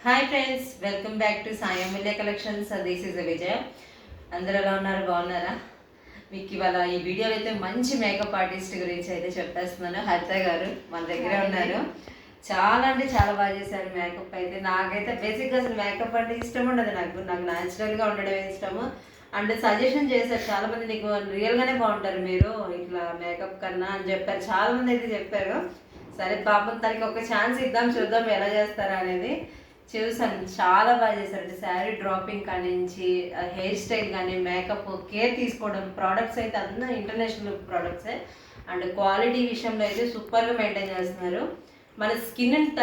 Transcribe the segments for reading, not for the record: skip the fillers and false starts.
Hi friends, welcome back to Sai Amulya collections. This is Vijaya. అందరూ ఎలా ఉన్నారు? బాగున్నారా? మీకు ఇవాళ ఈ వీడియోలో అయితే మంచి మేకప్ ఆర్టిస్ట్ గురించి అయితే చెప్పేస్తున్నాను. హరిత గారు మన దగ్గర ఉన్నారు. చాలా అంటే చాలా బాగా చేశారు మేకప్ అయితే. నాకైతే బేసిక్గా అసలు మేకప్ అంటే ఇష్టం ఉండదు. నాకు న్యాచురల్గా ఉండడం ఇష్టము. అండ్ సజెషన్ చేశారు చాలా మంది, నీకు రియల్గానే బాగుంటారు మీరు ఇట్లా మేకప్ కన్నా అని చెప్పారు. చాలా మంది అయితే చెప్పారు. సరే పాపం తనకి ఒక ఛాన్స్ ఇద్దాం, చూద్దాం ఎలా చేస్తారా అనేది. చూసాను, చాలా బాగా చేశారు. అంటే శారీ డ్రాపింగ్ కానించి హెయిర్ స్టైల్ కానీ మేకప్ కేర్ తీసుకోవడం, ప్రోడక్ట్స్ అయితే అన్నీ ఇంటర్నేషనల్ ప్రోడక్ట్సే. అండ్ క్వాలిటీ విషయంలో అయితే సూపర్గా మెయింటైన్ చేస్తున్నారు. మన స్కిన్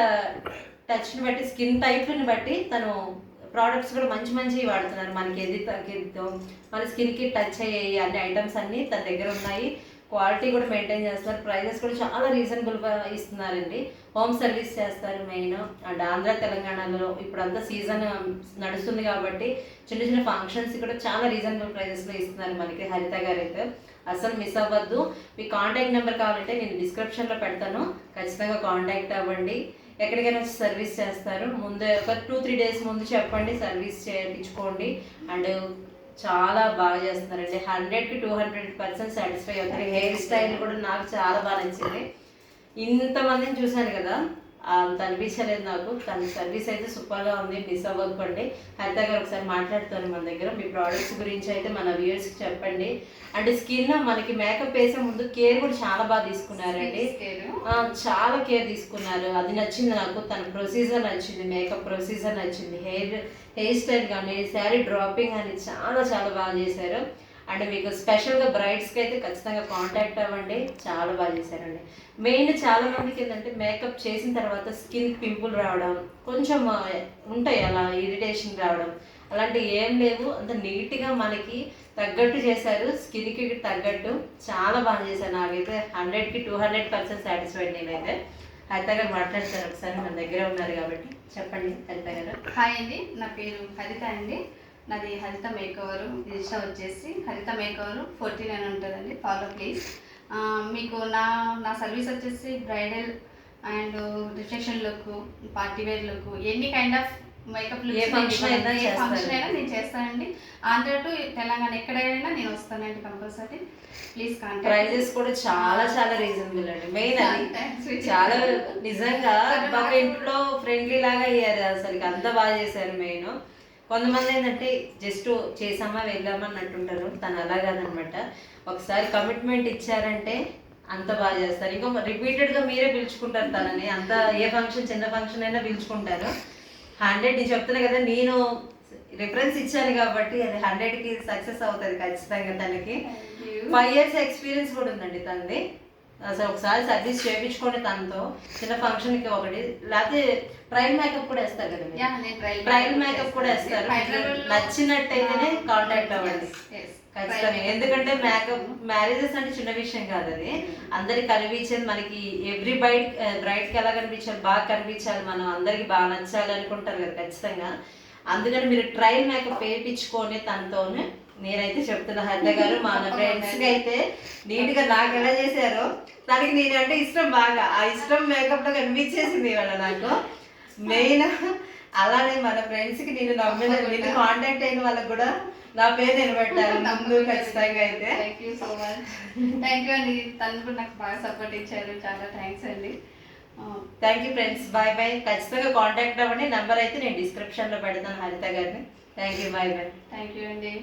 టచ్ని బట్టి, స్కిన్ టైప్ని బట్టి తను ప్రోడక్ట్స్ కూడా మంచి మంచివి వాడుతున్నారు. మనకి ఏది తగ్గిద్దో, మన స్కిన్కి టచ్ అయ్యాయి అన్ని ఐటమ్స్ అన్నీ తన దగ్గర ఉన్నాయి. క్వాలిటీ కూడా మెయింటైన్ చేస్తారు. ప్రైజెస్ కూడా చాలా రీజనబుల్గా ఇస్తున్నారండి. హోమ్ సర్వీస్ చేస్తారు మెయిన్. అండ్ ఆంధ్ర తెలంగాణలో ఇప్పుడు అంతా సీజన్ నడుస్తుంది కాబట్టి చిన్న చిన్న ఫంక్షన్స్ కూడా చాలా రీజనబుల్ ప్రైజెస్లో ఇస్తున్నారు మనకి హరిత గారు అయితే. అసలు మిస్ అవ్వద్దు. మీ కాంటాక్ట్ నెంబర్ కావాలంటే నేను డిస్క్రిప్షన్లో పెడతాను, ఖచ్చితంగా కాంటాక్ట్ అవ్వండి. ఎక్కడికైనా వచ్చి సర్వీస్ చేస్తారు. ముందు ఒక 2-3 డేస్ ముందు చెప్పండి, సర్వీస్ చేయించుకోండి. అండ్ చాలా బాగా చేస్తున్నారండి. 100కి 200% సాటిస్ఫై అవుతారు. హెయిర్ స్టైల్ కూడా నాకు చాలా బాగా నచ్చింది. ఇంతమందిని చూశాను కదా, అంత అనిపించలేదు నాకు. తన సర్వీస్ అయితే సూపర్గా ఉంది. మిస్ అవ్వకండి. హరిత గారు ఒకసారి మాట్లాడుతారు మన దగ్గర. మీ ప్రోడక్ట్స్ గురించి అయితే మన వ్యూయర్స్కి చెప్పండి. అంటే స్కిన్ మనకి మేకప్ వేసే ముందు కేర్ కూడా చాలా బాగా తీసుకున్నారండి. చాలా కేర్ తీసుకున్నారు. అది నచ్చింది నాకు. తన ప్రొసీజర్ నచ్చింది, మేకప్ ప్రొసీజర్ నచ్చింది. హెయిర్ స్టైల్ కానీ శారీ డ్రాపింగ్ అని చాలా చాలా బాగా చేశారు. అండ్ మీకు స్పెషల్గా బ్రైడ్స్కి అయితే ఖచ్చితంగా కాంటాక్ట్ అవ్వండి. చాలా బాగా చేశారండి. మెయిన్ చాలా మందికి ఏంటంటే మేకప్ చేసిన తర్వాత స్కిన్ పింపుల్ రావడం, కొంచెం ఉంటాయి అలా ఇరిటేషన్ రావడం, అలాంటివి ఏం లేవు. అంత నీట్గా మనకి తగ్గట్టు చేశారు. స్కిన్కి తగ్గట్టు చాలా బాగా చేశారు. నాకైతే 100కి 200% సాటిస్ఫైడ్ నేనైతే. హరిత గారు మాట్లాడతారు ఒకసారి, మన దగ్గర ఉన్నారు కాబట్టి చెప్పండి హరిత గారు. హాయ్ అండి, నా పేరు హరిత అండి. నాది హరిత మేకవర్. ఇన్స్టా వచ్చేసి హరిత మేకవర్ 49 ఉంటుందండి. Follow please. మీకు నా సర్వీస్ వచ్చేసి bridal and reception look, party wear look, any kind of makeup look, ఏ ఫంక్షన్ అయినా నేను చేస్తానండి. ఆంధ్ర టు తెలంగాణ ఎక్కడైనా నేను వస్తానండి కంపల్సరీ. Please contact. ప్రైజెస్ కూడా చాలా చాలా రీజనబుల్ అండి. మెయిన్ అది చాలా నిజంగా ఒక ఇంట్లో ఫ్రెండ్లీ లాగా అయ్యారు. అసలు అంత బాగా చేశారు. మెయిన్ కొంతమంది ఏంటంటే జస్ట్ చేసామా వెళ్ళామా అన్నట్టుంటారు. తను అలా కాదనమాట. ఒకసారి కమిట్మెంట్ ఇచ్చారంటే అంత బాగా చేస్తారు. ఇంకా రిపీటెడ్గా మీరే పిలుచుకుంటారు తనని. అంత ఏ ఫంక్షన్, చిన్న ఫంక్షన్ అయినా పిలుచుకుంటారు. 100 నేను చెప్తున్నా కదా, నేను రిఫరెన్స్ ఇచ్చాను కాబట్టి అది 100కి సక్సెస్ అవుతుంది ఖచ్చితంగా. తనకి 5 years ఎక్స్పీరియన్స్ కూడా ఉందండి తనది. అసలు ఒకసారి సర్వీస్ చేయించుకోండి తనతో. చిన్న ఫంక్షన్కి ఒకటి, లేకపోతే ట్రైల్ మేకప్ కూడా వేస్తారు కదా, ట్రైల్ మేకప్ కూడా వేస్తారు. నచ్చినట్టయితేనే కాంటాక్ట్ అవ్వండి ఖచ్చితంగా. ఎందుకంటే మేకప్ మ్యారేజెస్ అంటే చిన్న విషయం కాదు. అది అందరికి కనిపించేది. మనకి ఎవ్రీ బ్రైడ్కి ఎలా కనిపించాలి, బాగా కనిపించాలి, మనం అందరికి బాగా నచ్చాలి అనుకుంటారు కదా ఖచ్చితంగా. అందుకని మీరు ట్రైల్ మేకప్ వేయించుకొని తనతోనే. నేనైతే చెప్తున్నా హరిత గారు, మన ఫ్రెండ్స్కి అయితే నీట్గా నాకు ఎలా చేశారో తనకి నేనంటే ఇష్టం బాగా. ఆ ఇష్టం మేకప్లో కనిపించేసింది ఇవాళ నాకు. మెయిన్ అలానే మన ఫ్రెండ్స్కి నేను నమ్మిన, నేను కాంటాక్ట్ అయిన వాళ్ళకి కూడా నా పేరు నిలబెట్టారు ముందు ఖచ్చితంగా అయితే. Thank you so much. Thank you అండి. తను కూడా నాకు బాగా సపోర్ట్ ఇచ్చారు. చాలా థ్యాంక్స్ అండి. Thank you friends. Bye bye. ఖచ్చితంగా కాంటాక్ట్ అవ్వండి. నెంబర్ అయితే నేను డిస్క్రిప్షన్లో పెడతాను హరిత గారిని. Thank you. Bye bye. Thank you అండి.